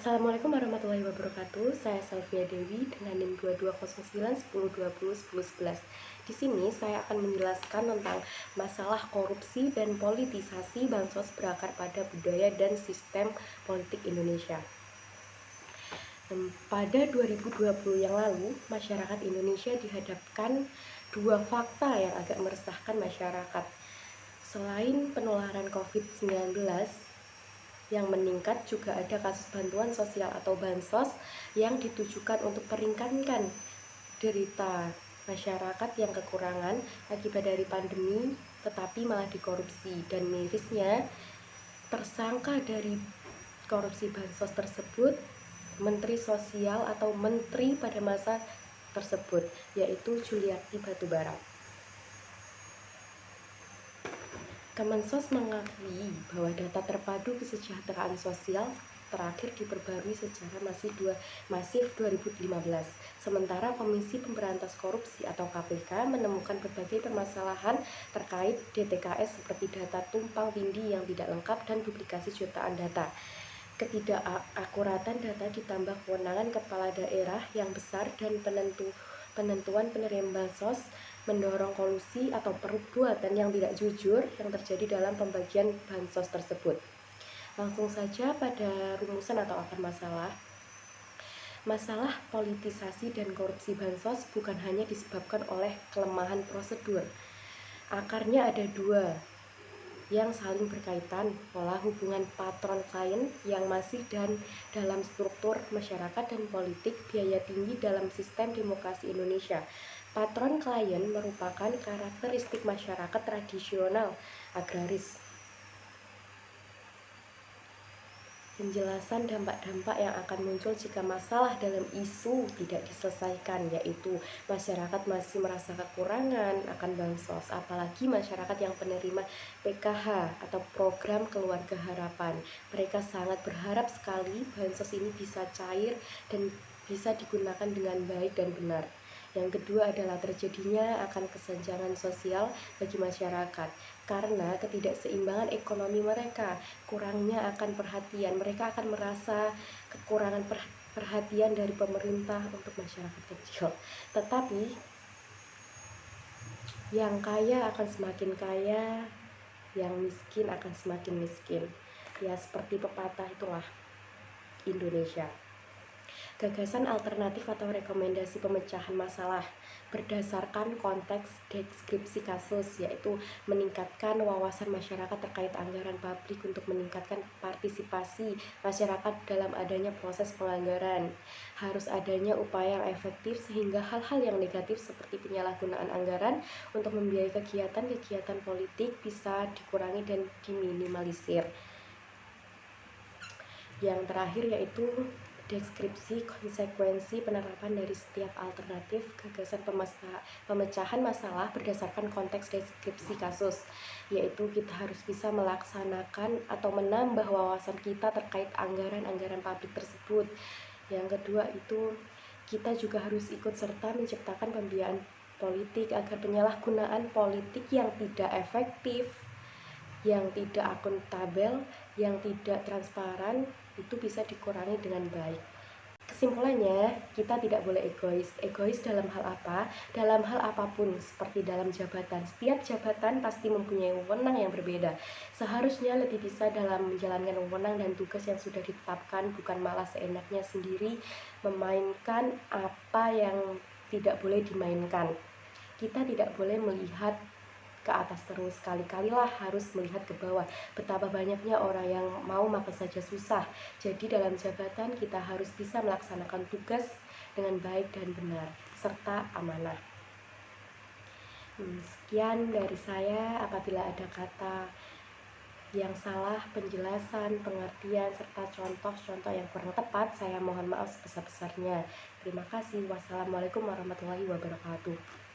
Assalamualaikum warahmatullahi wabarakatuh. Saya Salvia Dewi dengan NIM 220910201011. Di sini saya akan menjelaskan tentang masalah korupsi dan politisasi bansos berakar pada budaya dan sistem politik Indonesia. Pada 2020 yang lalu, masyarakat Indonesia dihadapkan dua fakta yang agak meresahkan masyarakat. Selain penularan COVID-19 yang meningkat, juga ada kasus bantuan sosial atau bansos yang ditujukan untuk meringankan derita masyarakat yang kekurangan akibat dari pandemi, tetapi malah dikorupsi. Dan mirisnya, tersangka dari korupsi bansos tersebut Menteri Sosial atau Menteri pada masa tersebut, yaitu Juliari Batubara. Kemensos mengakui bahwa data terpadu kesejahteraan sosial terakhir diperbarui secara masif 2015. Sementara Komisi Pemberantas Korupsi atau KPK menemukan berbagai permasalahan terkait DTKS seperti data tumpang tindih yang tidak lengkap dan duplikasi jutaan data. Ketidakakuratan data ditambah kewenangan kepala daerah yang besar dan penentuan penerima bansos mendorong kolusi atau perbuatan yang tidak jujur yang terjadi dalam pembagian bansos tersebut. Langsung saja pada rumusan atau akar masalah. Masalah politisasi dan korupsi bansos bukan hanya disebabkan oleh kelemahan prosedur. Akarnya ada dua yang saling berkaitan, pola hubungan patron klien yang masih dan dalam struktur masyarakat dan politik, biaya tinggi dalam sistem demokrasi Indonesia. Patron klien merupakan karakteristik masyarakat tradisional agraris. Penjelasan dampak-dampak yang akan muncul jika masalah dalam isu tidak diselesaikan, yaitu masyarakat masih merasa kekurangan akan bansos, apalagi masyarakat yang penerima PKH atau program keluarga harapan. Mereka sangat berharap sekali bansos ini bisa cair dan bisa digunakan dengan baik dan benar. Yang kedua adalah terjadinya akan kesenjangan sosial bagi masyarakat karena ketidakseimbangan ekonomi mereka, kurangnya akan perhatian. Mereka akan merasa kekurangan perhatian dari pemerintah untuk masyarakat kecil. Tetapi yang kaya akan semakin kaya, yang miskin akan semakin miskin. Ya, seperti pepatah itulah Indonesia. Gagasan alternatif atau rekomendasi pemecahan masalah berdasarkan konteks deskripsi kasus, yaitu meningkatkan wawasan masyarakat terkait anggaran publik untuk meningkatkan partisipasi masyarakat dalam adanya proses penganggaran. Harus adanya upaya yang efektif sehingga hal-hal yang negatif seperti penyalahgunaan anggaran untuk membiayai kegiatan-kegiatan politik bisa dikurangi dan diminimalisir. Yang terakhir yaitu deskripsi konsekuensi penerapan dari setiap alternatif gagasan pemecahan masalah berdasarkan konteks deskripsi kasus, yaitu kita harus bisa melaksanakan atau menambah wawasan kita terkait anggaran-anggaran publik tersebut. Yang kedua itu kita juga harus ikut serta menciptakan pembiayaan politik agar penyalahgunaan politik yang tidak efektif, yang tidak akuntabel, yang tidak transparan itu bisa dikurangi dengan baik. Kesimpulannya, kita tidak boleh egois. Egois dalam hal apa? Dalam hal apapun, seperti dalam jabatan. Setiap jabatan pasti mempunyai wewenang yang berbeda. Seharusnya lebih bisa dalam menjalankan wewenang dan tugas yang sudah ditetapkan, bukan malah seenaknya sendiri memainkan apa yang tidak boleh dimainkan. Kita tidak boleh melihat ke atas terus, kali-kalilah harus melihat ke bawah. Betapa banyaknya orang yang mau makan saja susah. Jadi dalam jabatan kita harus bisa melaksanakan tugas dengan baik dan benar serta amanah. Sekian dari saya. Apabila ada kata yang salah, penjelasan, pengertian, serta contoh-contoh yang kurang tepat, saya mohon maaf sebesar-besarnya. Terima kasih. Wassalamualaikum warahmatullahi wabarakatuh.